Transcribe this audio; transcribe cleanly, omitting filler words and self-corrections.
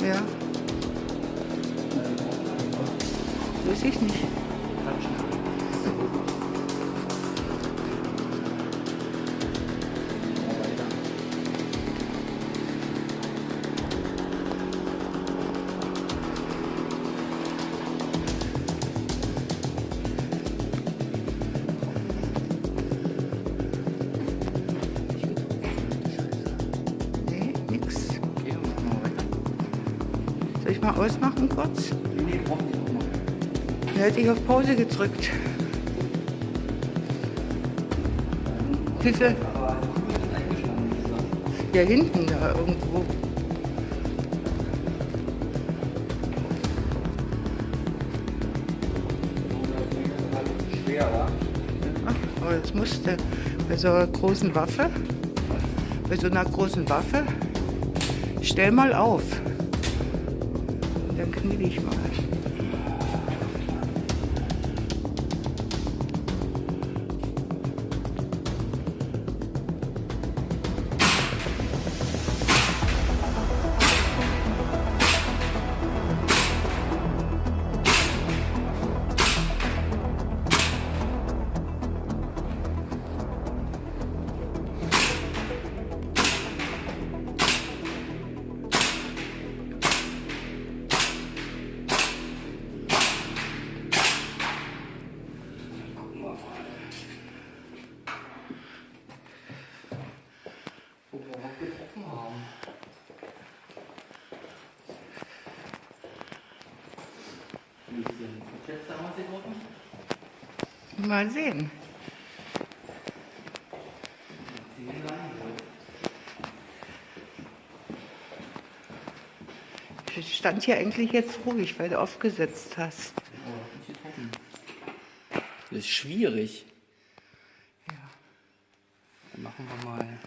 Ja. Weiß ich nicht. Nee, nix. Okay, dann machen wir weiter. Soll ich mal ausmachen kurz? Nee, brauchen wir auch mal. Da hätte ich auf Pause gedrückt. Wie viel? Aber die Kugel ist eingeschlagen, wie gesagt. Ja, hinten da irgendwo. Schwer, wa? Ach, aber das musste bei so einer großen Waffe. Bei so einer großen Waffe. Stell mal auf. Dann kniete ich mal. Wo wir auch getroffen haben. Wie ist denn? Jetzt haben wir sie getroffen? Mal sehen. Sie sind reingeholt. Ich stand hier eigentlich jetzt ruhig, weil du aufgesetzt hast. Oh, nicht getroffen. Das ist schwierig. Ja. Dann machen wir mal.